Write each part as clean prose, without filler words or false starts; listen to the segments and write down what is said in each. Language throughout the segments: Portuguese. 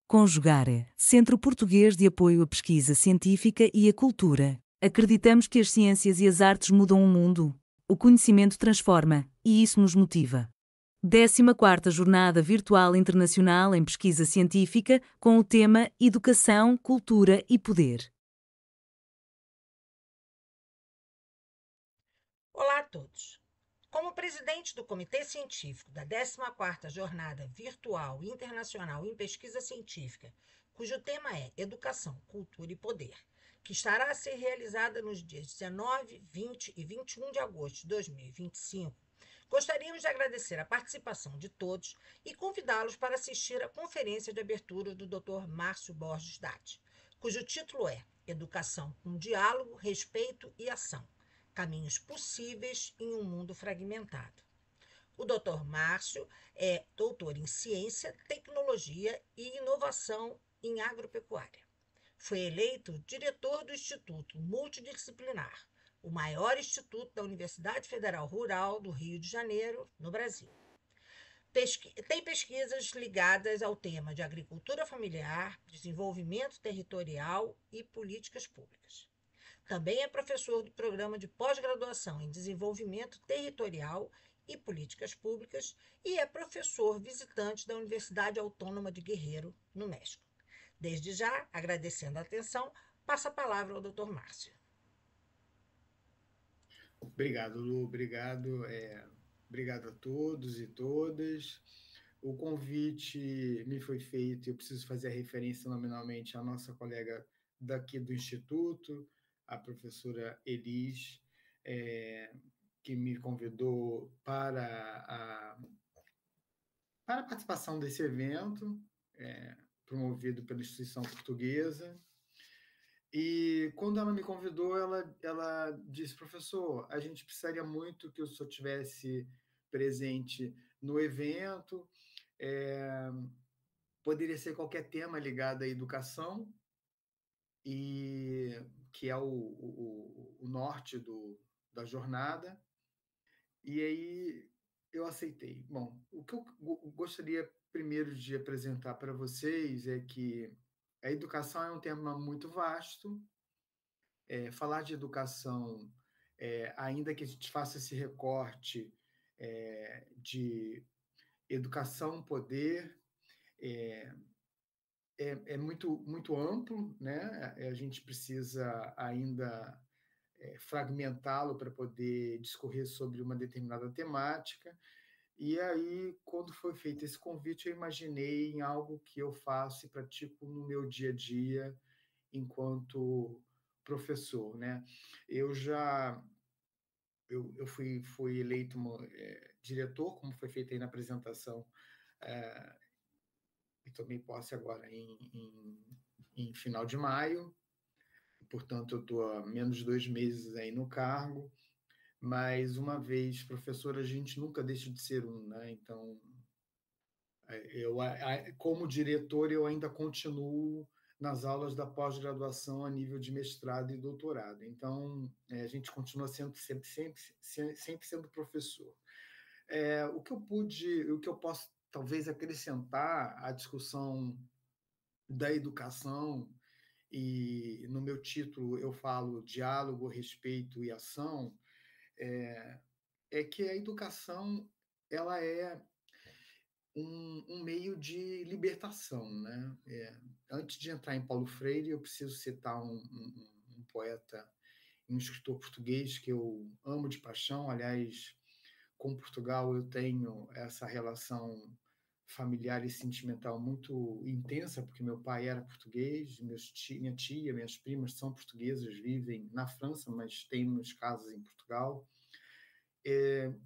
Conjugare, Centro Português de Apoio à Pesquisa Científica e à Cultura. Acreditamos que as ciências e as artes mudam o mundo. O conhecimento transforma, e isso nos motiva. 14ª Jornada Virtual Internacional em Pesquisa Científica, com o tema Educação, Cultura e Poder. Olá a todos. Como presidente do Comitê Científico da 14ª Jornada Virtual Internacional em Pesquisa Científica, cujo tema é Educação, Cultura e Poder, que estará a ser realizada nos dias 19, 20 e 21 de agosto de 2025, gostaríamos de agradecer a participação de todos e convidá-los para assistir à conferência de abertura do Dr. Márcio Borges Datti, cujo título é Educação com Diálogo, Respeito e Ação. Caminhos possíveis em um mundo fragmentado. O Dr. Márcio é doutor em Ciência, Tecnologia e Inovação em Agropecuária. Foi eleito diretor do Instituto Multidisciplinar, o maior instituto da Universidade Federal Rural do Rio de Janeiro, no Brasil. Tem pesquisas ligadas ao tema de agricultura familiar, desenvolvimento territorial e políticas públicas. Também é professor do Programa de Pós-Graduação em Desenvolvimento Territorial e Políticas Públicas e é professor visitante da Universidade Autônoma de Guerreiro, no México. Desde já, agradecendo a atenção, passo a palavra ao Dr. Márcio. Obrigado, Lu. Obrigado a todos e todas. O convite me foi feito e eu preciso fazer a referência nominalmente à nossa colega daqui do Instituto, a professora Elis, que me convidou para a participação desse evento, promovido pela instituição portuguesa. E quando ela me convidou, ela disse, professor, a gente precisaria muito que o senhor tivesse presente no evento, poderia ser qualquer tema ligado à educação, e que é o norte da jornada, e aí eu aceitei. Bom, o que eu gostaria primeiro de apresentar para vocês é que a educação é um tema muito vasto. Falar de educação, ainda que a gente faça esse recorte de educação, poder, é muito, muito amplo, né? A gente precisa ainda fragmentá-lo para poder discorrer sobre uma determinada temática. E aí, quando foi feito esse convite, eu imaginei em algo que eu faço e pratico no meu dia a dia enquanto professor, né? Eu fui eleito diretor, como foi feito aí na apresentação, e tomei posse agora em final de maio, portanto eu estou há menos de 2 meses aí no cargo, mas uma vez professor, a gente nunca deixa de ser um, né? Então, como diretor, eu ainda continuo nas aulas da pós-graduação a nível de mestrado e doutorado. Então, a gente continua sempre sendo professor. O que eu posso talvez acrescentar à discussão da educação, e no meu título eu falo diálogo, respeito e ação, é que a educação ela é um meio de libertação, né? Antes de entrar em Paulo Freire, eu preciso citar um poeta, um escritor português que eu amo de paixão. Aliás, com Portugal eu tenho essa relação familiar e sentimental muito intensa, porque meu pai era português, minha tia, minhas primas são portuguesas, vivem na França, mas temos casas em Portugal.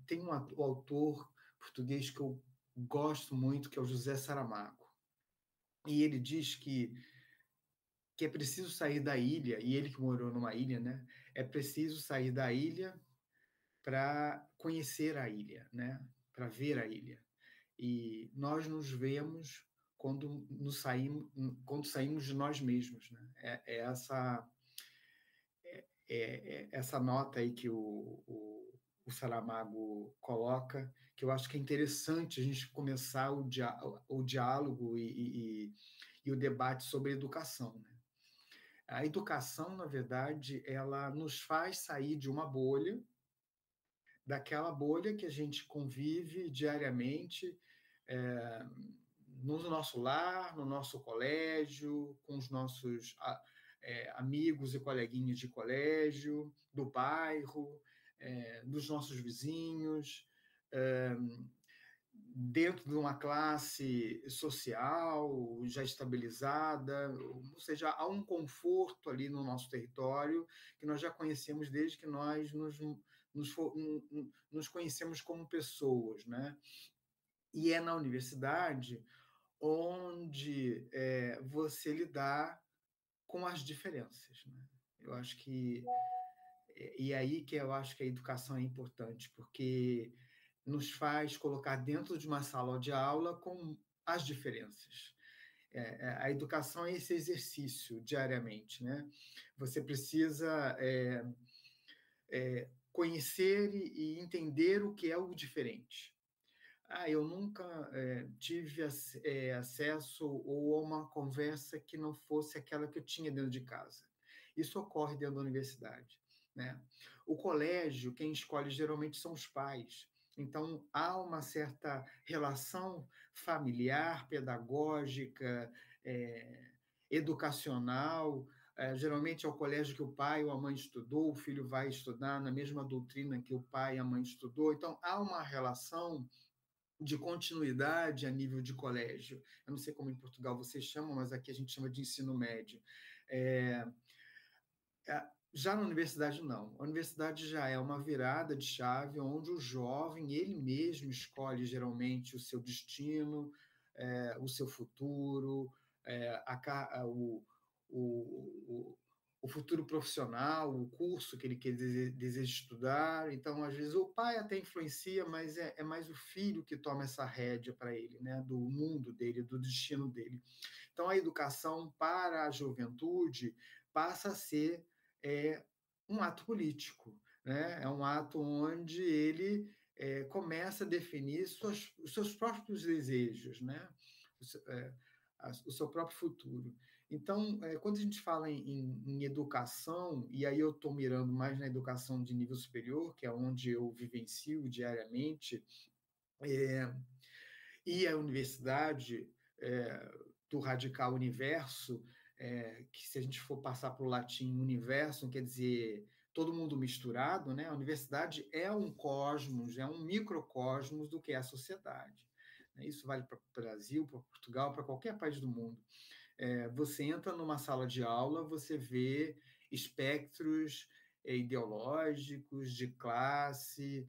Tem um autor português que eu gosto muito, que é o José Saramago. E ele diz que é preciso sair da ilha, e ele que morou numa ilha, né? É preciso sair da ilha para conhecer a ilha, né? Para ver a ilha. E nós nos vemos quando saímos de nós mesmos, né? Essa nota aí que o Saramago coloca, que eu acho que é interessante a gente começar o diálogo e e o debate sobre educação, né? A educação, na verdade, ela nos faz sair de uma bolha, daquela bolha que a gente convive diariamente, eh, no nosso lar, no nosso colégio, com os nossos amigos e coleguinhas de colégio, do bairro, dos nossos vizinhos, eh, dentro de uma classe social já estabilizada, ou seja, há um conforto ali no nosso território que nós já conhecemos desde que nós nos conhecemos como pessoas, né? E é na universidade onde você lidar com as diferenças, né? Eu acho que e aí que eu acho que a educação é importante, porque nos faz colocar dentro de uma sala de aula com as diferenças. A educação é esse exercício diariamente, né? Você precisa conhecer e entender o que é o diferente. Eu nunca tive acesso ou a uma conversa que não fosse aquela que eu tinha dentro de casa. Isso ocorre dentro da universidade, né? O colégio, quem escolhe geralmente são os pais. Então, há uma certa relação familiar, pedagógica, educacional. Geralmente é o colégio que o pai ou a mãe estudou, o filho vai estudar na mesma doutrina que o pai e a mãe estudou. Então, há uma relação de continuidade a nível de colégio. Eu não sei como em Portugal vocês chamam, mas aqui a gente chama de ensino médio. É, já na universidade, não. A universidade já é uma virada de chave onde o jovem, ele mesmo escolhe geralmente o seu destino, o seu futuro, o, o futuro profissional, o curso que ele deseja estudar. Então, às vezes, o pai até influencia, mas é mais o filho que toma essa rédea para ele, né? Do mundo dele, do destino dele. Então, a educação para a juventude passa a ser um ato político, né? É um ato onde ele começa a definir os seus próprios desejos, né? O seu próprio futuro. Então, quando a gente fala em educação, e aí eu estou mirando mais na educação de nível superior, que é onde eu vivencio diariamente, e a universidade do radical universo, que se a gente for passar para o latim universo, quer dizer todo mundo misturado, né? A universidade é um cosmos, é um microcosmos do que é a sociedade. Isso vale para o Brasil, para Portugal, para qualquer país do mundo. Você entra numa sala de aula, você vê espectros ideológicos, de classe,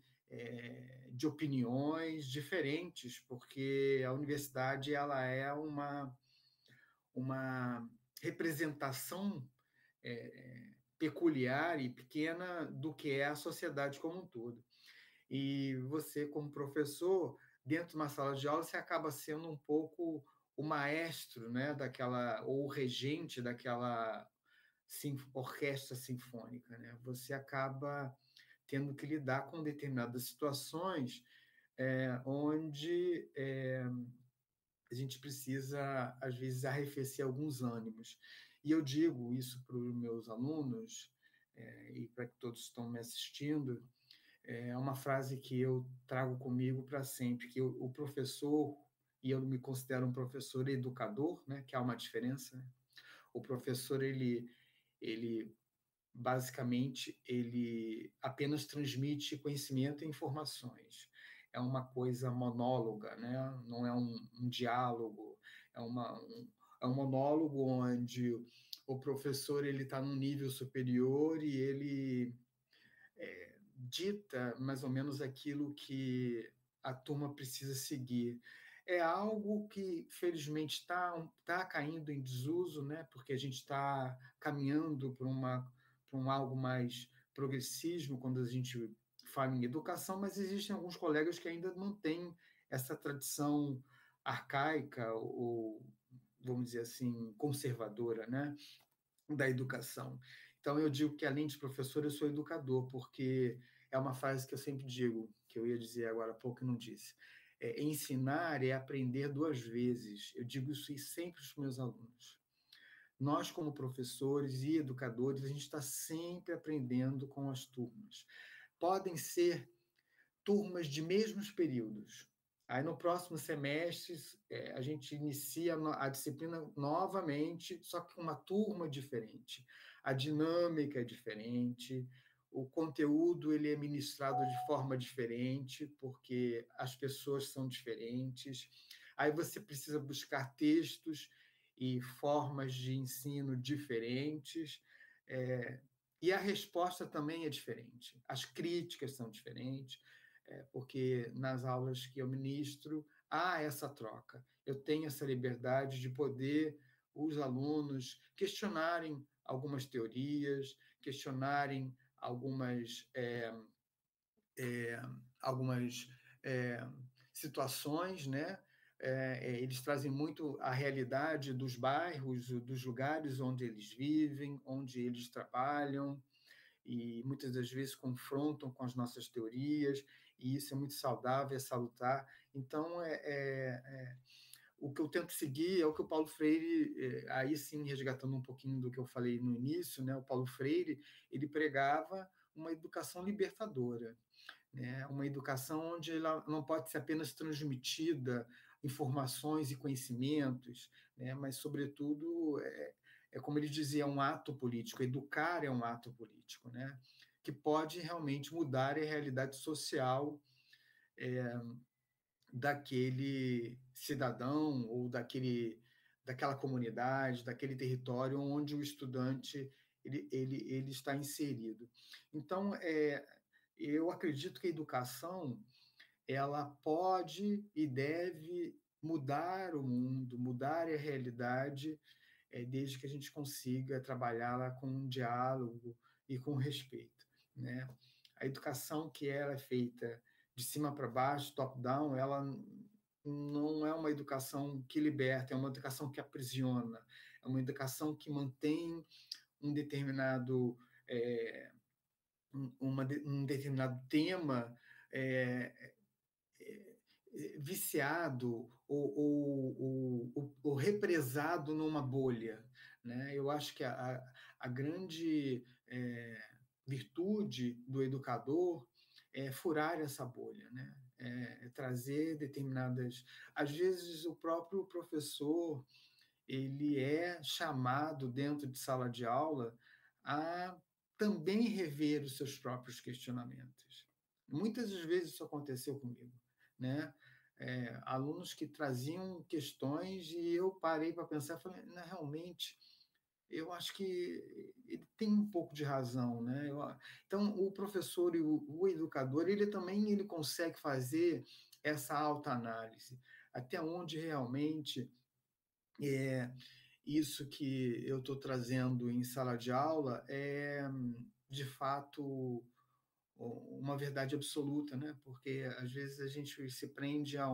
de opiniões diferentes, porque a universidade ela é uma representação peculiar e pequena do que é a sociedade como um todo. E você, como professor, dentro de uma sala de aula, você acaba sendo um pouco o maestro, né, daquela, ou o regente daquela orquestra sinfônica, né? Você acaba tendo que lidar com determinadas situações onde a gente precisa, às vezes, arrefecer alguns ânimos. E eu digo isso para os meus alunos, e para que todos estão me assistindo, é uma frase que eu trago comigo para sempre, que o professor, e eu me considero um professor educador, né, que há uma diferença, né? O professor, ele basicamente, ele apenas transmite conhecimento e informações. É uma coisa monóloga, né? Não é um diálogo, é um monólogo onde o professor ele está num nível superior e ele dita mais ou menos aquilo que a turma precisa seguir. É algo que, felizmente, tá caindo em desuso, né? Porque a gente está caminhando para um algo mais progressismo quando a gente fala em educação, mas existem alguns colegas que ainda mantêm essa tradição arcaica ou, vamos dizer assim, conservadora, né? Da educação. Então, eu digo que, além de professor, eu sou educador, porque é uma frase que eu sempre digo, que eu ia dizer agora há pouco e não disse. ensinar é aprender duas vezes. Eu digo isso sempre para os meus alunos. Nós, como professores e educadores, a gente está sempre aprendendo com as turmas. Podem ser turmas de mesmos períodos. Aí, no próximo semestre, a gente inicia a disciplina novamente, só que com uma turma diferente. A dinâmica é diferente, o conteúdo ele é ministrado de forma diferente, porque as pessoas são diferentes. Aí você precisa buscar textos e formas de ensino diferentes, e a resposta também é diferente. As críticas são diferentes, porque nas aulas que eu ministro há essa troca. Eu tenho essa liberdade de poder os alunos questionarem algumas teorias, questionarem algumas situações, né? Eles trazem muito a realidade dos bairros, dos lugares onde eles vivem, onde eles trabalham, e muitas das vezes confrontam com as nossas teorias, e isso é muito saudável, é salutar. Então, o que eu tento seguir é o que o Paulo Freire, aí sim, resgatando um pouquinho do que eu falei no início, né? O Paulo Freire, ele pregava uma educação libertadora, né? Uma educação onde ela não pode ser apenas transmitida informações e conhecimentos, né? Mas, sobretudo, como ele dizia, é um ato político. Educar é um ato político, né? Que pode realmente mudar a realidade social daquele cidadão ou daquela comunidade, daquele território onde o estudante ele está inserido. Então, eu acredito que a educação ela pode e deve mudar o mundo, mudar a realidade, desde que a gente consiga trabalhá-la com um diálogo e com respeito, né? A educação que ela é feita de cima para baixo, top-down, ela não é uma educação que liberta, é uma educação que aprisiona, é uma educação que mantém um determinado um determinado tema viciado ou represado numa bolha, né? Eu acho que a grande virtude do educador é furar essa bolha, né? Trazer determinadas... Às vezes, o próprio professor ele é chamado dentro de sala de aula a também rever os seus próprios questionamentos. Muitas das vezes isso aconteceu comigo, né? Alunos que traziam questões e eu parei para pensar e falei, não, realmente, eu acho que ele tem um pouco de razão, né? Então, o professor e o educador, ele consegue fazer essa autoanálise, até onde realmente isso que eu estou trazendo em sala de aula é, de fato, uma verdade absoluta, né? Porque às vezes a gente se prende à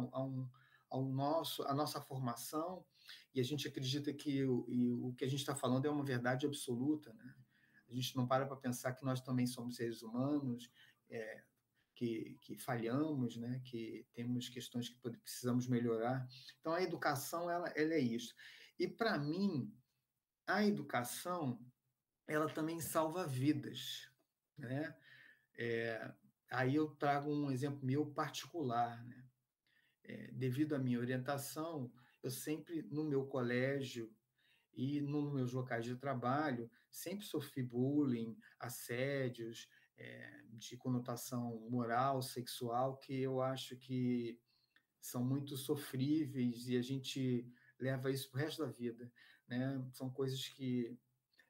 nossa formação e a gente acredita que o que a gente está falando é uma verdade absoluta, né? A gente não para pensar que nós também somos seres humanos, que falhamos, né? Que temos questões que precisamos melhorar. Então, a educação ela é isso. E, para mim, a educação ela também salva vidas, né? Aí eu trago um exemplo meu particular, né? Devido à minha orientação, eu sempre, no meu colégio e nos meus locais de trabalho, sempre sofri bullying, assédios, de conotação moral, sexual, que eu acho que são muito sofríveis e a gente leva isso para o resto da vida, né? São coisas que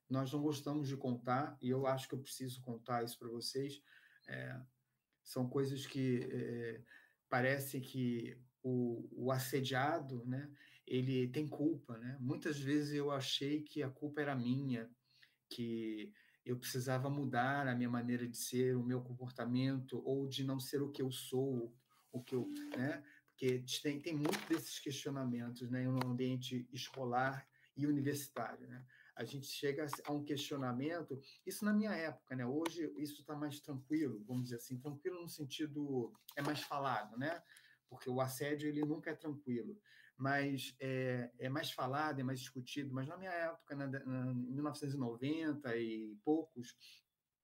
nós não gostamos de contar e eu acho que eu preciso contar isso para vocês. São coisas que parece que o assediado, né, ele tem culpa, né? Muitas vezes eu achei que a culpa era minha, que eu precisava mudar a minha maneira de ser, o meu comportamento, ou de não ser o que eu sou, o que eu, né? Porque tem muito desses questionamentos, né, no ambiente escolar e universitário, né? A gente chega a um questionamento, isso na minha época, né? Hoje isso está mais tranquilo, vamos dizer assim, tranquilo no sentido, é mais falado, né? porque o assédio ele nunca é tranquilo, mas é mais falado, é mais discutido. Mas na minha época, em 1990 e poucos,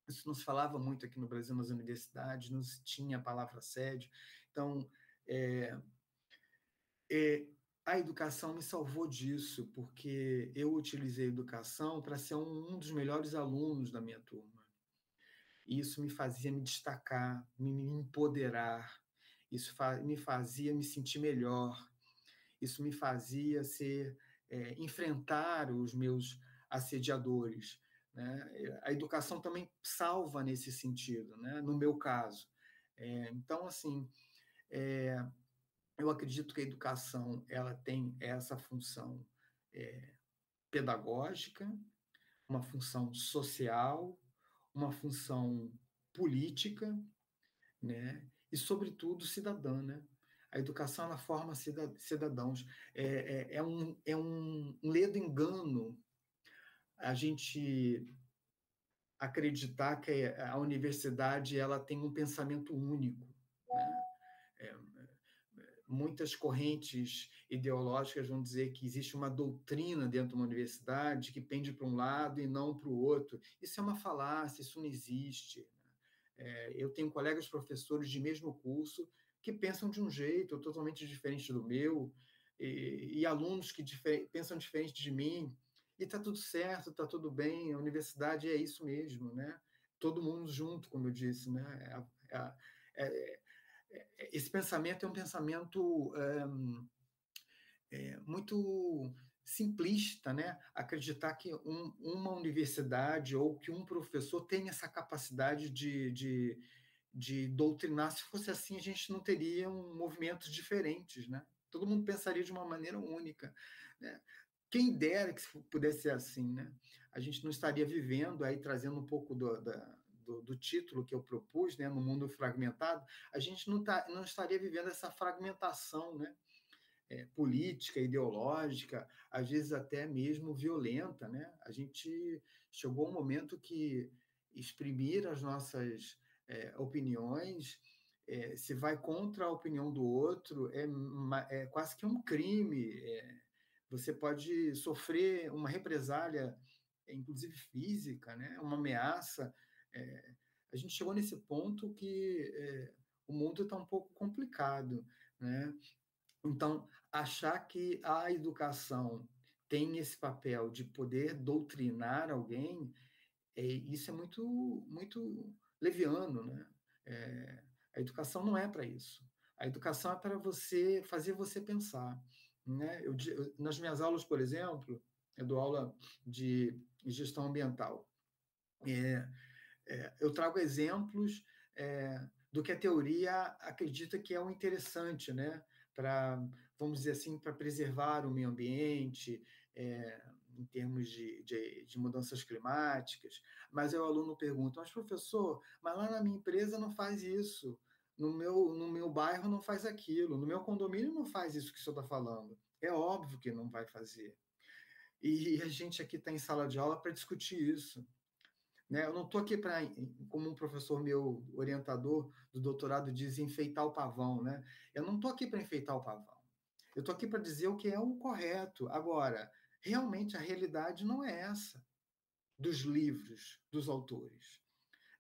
isso não se falava muito aqui no Brasil, nas universidades, não se tinha a palavra assédio. Então, é, é, a educação me salvou disso, porque eu utilizei a educação para ser um dos melhores alunos da minha turma. E isso me fazia me destacar, me empoderar, isso me fazia me sentir melhor, isso me fazia enfrentar os meus assediadores, né? A educação também salva nesse sentido, né? No meu caso. Então, assim, eu acredito que a educação ela tem essa função pedagógica, uma função social, uma função política, né? E, sobretudo, cidadã, né? A educação ela forma cidadãos. É um ledo engano a gente acreditar que a universidade ela tem um pensamento único, né? É, Muitas correntes ideológicas vão dizer que existe uma doutrina dentro de uma universidade que pende para um lado e não para o outro. Isso é uma falácia, isso não existe. Eu tenho colegas professores de mesmo curso que pensam de um jeito totalmente diferente do meu, e alunos que pensam diferente de mim, e está tudo certo, está tudo bem, a universidade é isso mesmo, né? Todo mundo junto, como eu disse, né? É, esse pensamento é um pensamento muito simplista, né? Acreditar que uma universidade ou que um professor tem essa capacidade de doutrinar. Se fosse assim, a gente não teria movimentos diferentes, né? Todo mundo pensaria de uma maneira única, né? Quem dera que pudesse ser assim, né? A gente não estaria vivendo, aí trazendo um pouco do título que eu propus, né, no mundo fragmentado, a gente não estaria vivendo essa fragmentação, né, política, ideológica, às vezes até mesmo violenta, né? A gente chegou a um momento que exprimir as nossas opiniões, se vai contra a opinião do outro, é quase que um crime. Você pode sofrer uma represália, inclusive física, né? Uma ameaça. A gente chegou nesse ponto que o mundo está um pouco complicado, né? Então, achar que a educação tem esse papel de poder doutrinar alguém, isso é muito, muito leviano, né? A educação não é para isso. A educação é para fazer você pensar, né? Nas minhas aulas, por exemplo, eu dou aula de gestão ambiental. Eu trago exemplos do que a teoria acredita que é o interessante, né? Vamos dizer assim, para preservar o meio ambiente, em termos de mudanças climáticas. Mas aí o aluno pergunta, mas professor, mas lá na minha empresa não faz isso, no meu bairro não faz aquilo, no meu condomínio não faz isso que o senhor está falando. É óbvio que não vai fazer. E a gente aqui está em sala de aula para discutir isso. Né? Eu não estou aqui para, como um professor meu orientador do doutorado diz, enfeitar o pavão. Né? Eu não estou aqui para enfeitar o pavão. Eu estou aqui para dizer o que é o correto. Agora, realmente a realidade não é essa dos livros, dos autores.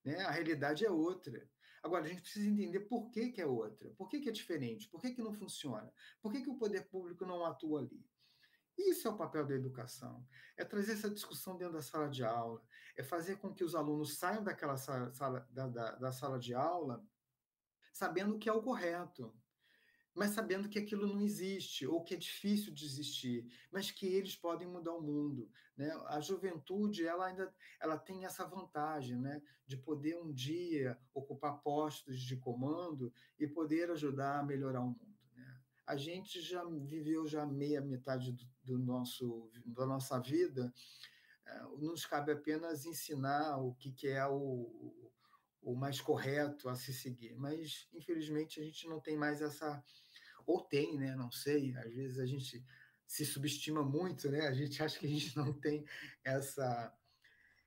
Né? A realidade é outra. Agora, a gente precisa entender por que é outra, por que é diferente, por que não funciona, por que o poder público não atua ali. Isso é o papel da educação, é trazer essa discussão dentro da sala de aula, é fazer com que os alunos saiam daquela da sala de aula sabendo o que é o correto, mas sabendo que aquilo não existe, ou que é difícil de existir, mas que eles podem mudar o mundo. Né? A juventude ela tem essa vantagem, né? De poder um dia ocupar postos de comando e poder ajudar a melhorar o mundo. Né? A gente já viveu metade da nossa vida, nos cabe apenas ensinar o que é o mais correto a se seguir, mas infelizmente a gente não tem mais essa, ou tem, né? Não sei, às vezes a gente se subestima muito, né? A gente acha que a gente não tem essa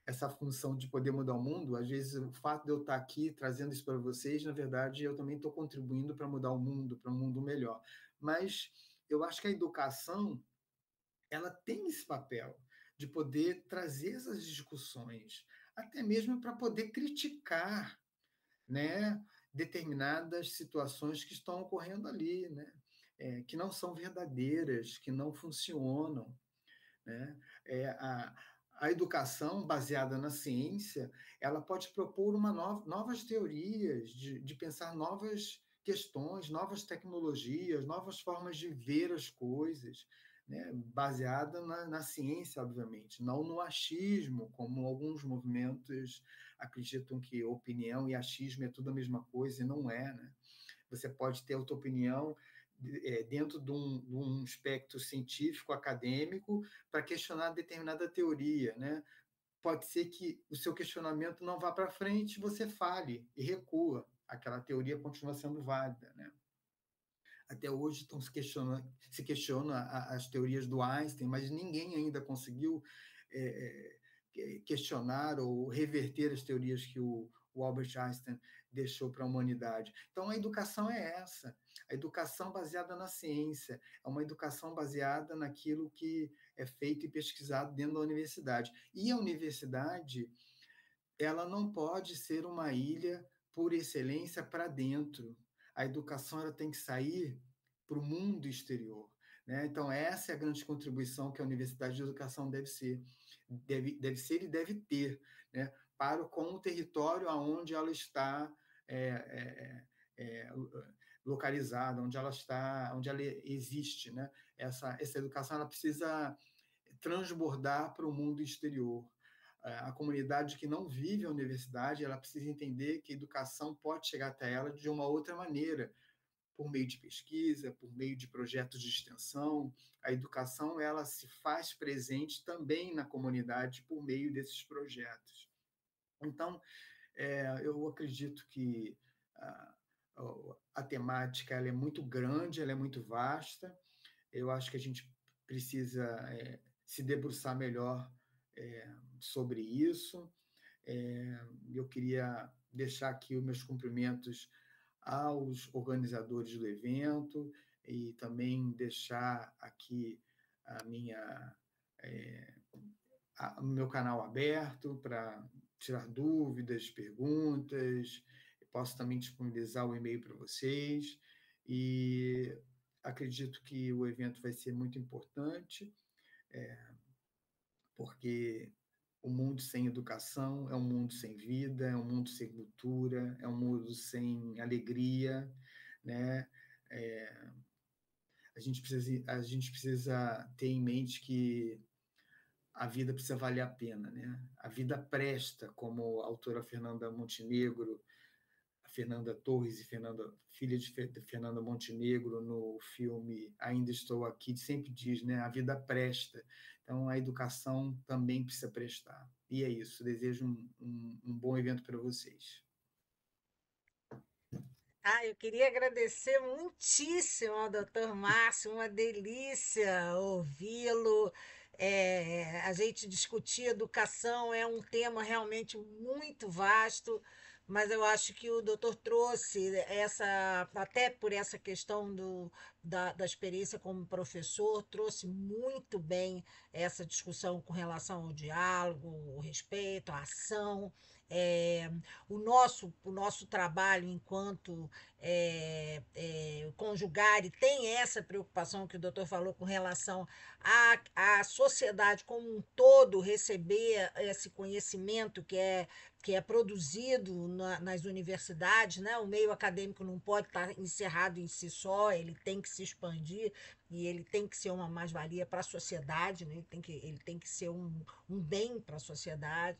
essa função de poder mudar o mundo. Às vezes, o fato de eu estar aqui trazendo isso para vocês, na verdade, eu também estou contribuindo para mudar o mundo, para um mundo melhor. Mas eu acho que a educação, ela tem esse papel de poder trazer essas discussões, até mesmo para poder criticar, né, determinadas situações que estão ocorrendo ali, né, que não são verdadeiras, que não funcionam, né? A educação baseada na ciência, ela pode propor novas teorias, de pensar novas questões, novas tecnologias, novas formas de ver as coisas, né? Baseada na ciência, obviamente, não no achismo, como alguns movimentos acreditam que opinião e achismo é tudo a mesma coisa, e não é, né? Você pode ter a tua opinião dentro de um espectro científico, acadêmico, para questionar determinada teoria, né? Pode ser que o seu questionamento não vá para frente, você fale e recua. Aquela teoria continua sendo válida, né? Até hoje se questiona as teorias do Einstein, mas ninguém ainda conseguiu questionar ou reverter as teorias que o Albert Einstein deixou para a humanidade. Então, a educação é essa, a educação baseada na ciência, é uma educação baseada naquilo que é feito e pesquisado dentro da universidade. E a universidade, ela não pode ser uma ilha por excelência para dentro. A educação ela tem que sair para o mundo exterior, né? Então, essa é a grande contribuição que a Universidade de Educação deve ser. Deve ser e deve ter, né? Com o território aonde ela está localizada, onde ela está, onde ela existe, né? Essa educação ela precisa transbordar para o mundo exterior. A comunidade que não vive a universidade, ela precisa entender que a educação pode chegar até ela de uma outra maneira, por meio de pesquisa, por meio de projetos de extensão. A educação ela se faz presente também na comunidade por meio desses projetos. Então, eu acredito que a temática ela é muito grande, ela é muito vasta. Eu acho que a gente precisa se debruçar melhor sobre isso. Eu queria deixar aqui os meus cumprimentos aos organizadores do evento e também deixar aqui a minha, o meu canal aberto para tirar dúvidas, perguntas. Eu posso também disponibilizar o e-mail para vocês e acredito que o evento vai ser muito importante, porque o mundo sem educação é um mundo sem vida, é um mundo sem cultura, é um mundo sem alegria, né? É, a gente precisa ter em mente que a vida precisa valer a pena, né? A vida presta, como a autora Fernanda Montenegro, a Fernanda Torres e filha de Fernanda Montenegro, no filme Ainda Estou Aqui, sempre diz, né? A vida presta. Então, a educação também precisa prestar. E é isso. Desejo um bom evento para vocês. Eu queria agradecer muitíssimo ao doutor Márcio, uma delícia ouvi-lo. A gente discutir educação é um tema realmente muito vasto, mas eu acho que o doutor trouxe até por essa questão da experiência como professor, trouxe muito bem essa discussão com relação ao diálogo, o respeito, a ação. É, o nosso trabalho enquanto conjugar e tem essa preocupação que o doutor falou com relação à sociedade como um todo receber esse conhecimento que é produzido nas universidades, né? O meio acadêmico não pode estar encerrado em si só, ele tem que se expandir e ele tem que ser uma mais-valia para a sociedade, né? Ele tem que ser um bem para a sociedade.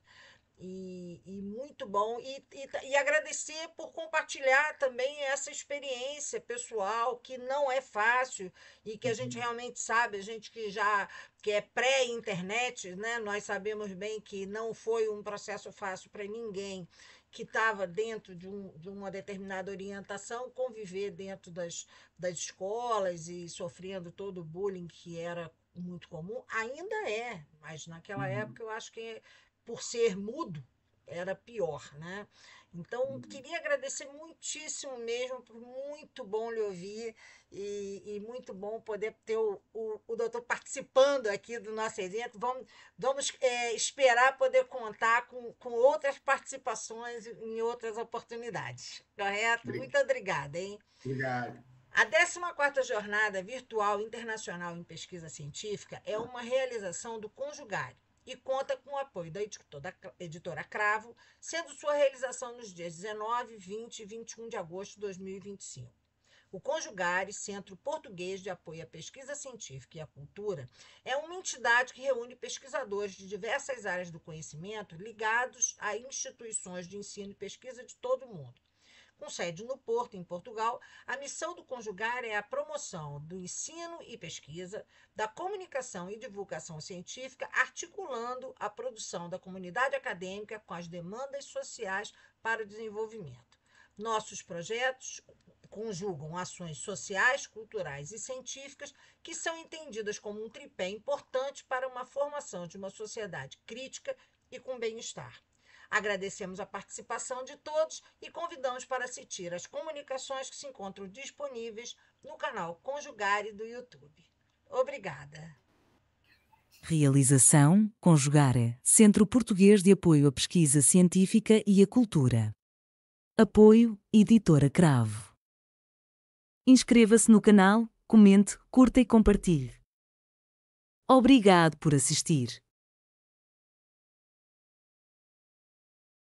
E muito bom. E agradecer por compartilhar também essa experiência pessoal, que não é fácil e que a gente realmente sabe, a gente que é pré-internet, né? Nós sabemos bem que não foi um processo fácil para ninguém que estava dentro de uma determinada orientação, conviver dentro das escolas e sofrendo todo o bullying que era muito comum, ainda é, mas naquela época eu acho que por ser mudo, era pior, né? Então, queria agradecer muitíssimo mesmo, por muito bom lhe ouvir e muito bom poder ter o doutor participando aqui do nosso evento. Vamos esperar poder contar com outras participações em outras oportunidades, correto? Muito obrigada, hein? Obrigado. A 14ª Jornada Virtual Internacional em Pesquisa Científica é uma realização do Conjugário e conta com o apoio da editora Cravo, sendo sua realização nos dias 19, 20 e 21 de agosto de 2025. O Conjugare, Centro Português de Apoio à Pesquisa Científica e à Cultura, é uma entidade que reúne pesquisadores de diversas áreas do conhecimento ligados a instituições de ensino e pesquisa de todo o mundo. Com sede no Porto, em Portugal, a missão do Conjugare é a promoção do ensino e pesquisa, da comunicação e divulgação científica, articulando a produção da comunidade acadêmica com as demandas sociais para o desenvolvimento. Nossos projetos conjugam ações sociais, culturais e científicas que são entendidas como um tripé importante para uma formação de uma sociedade crítica e com bem-estar. Agradecemos a participação de todos e convidamos para assistir às comunicações que se encontram disponíveis no canal Conjugare do YouTube. Obrigada. Realização Conjugare, Centro Português de Apoio à Pesquisa Científica e à Cultura. Apoio Editora Cravo. Inscreva-se no canal, comente, curta e compartilhe. Obrigado por assistir.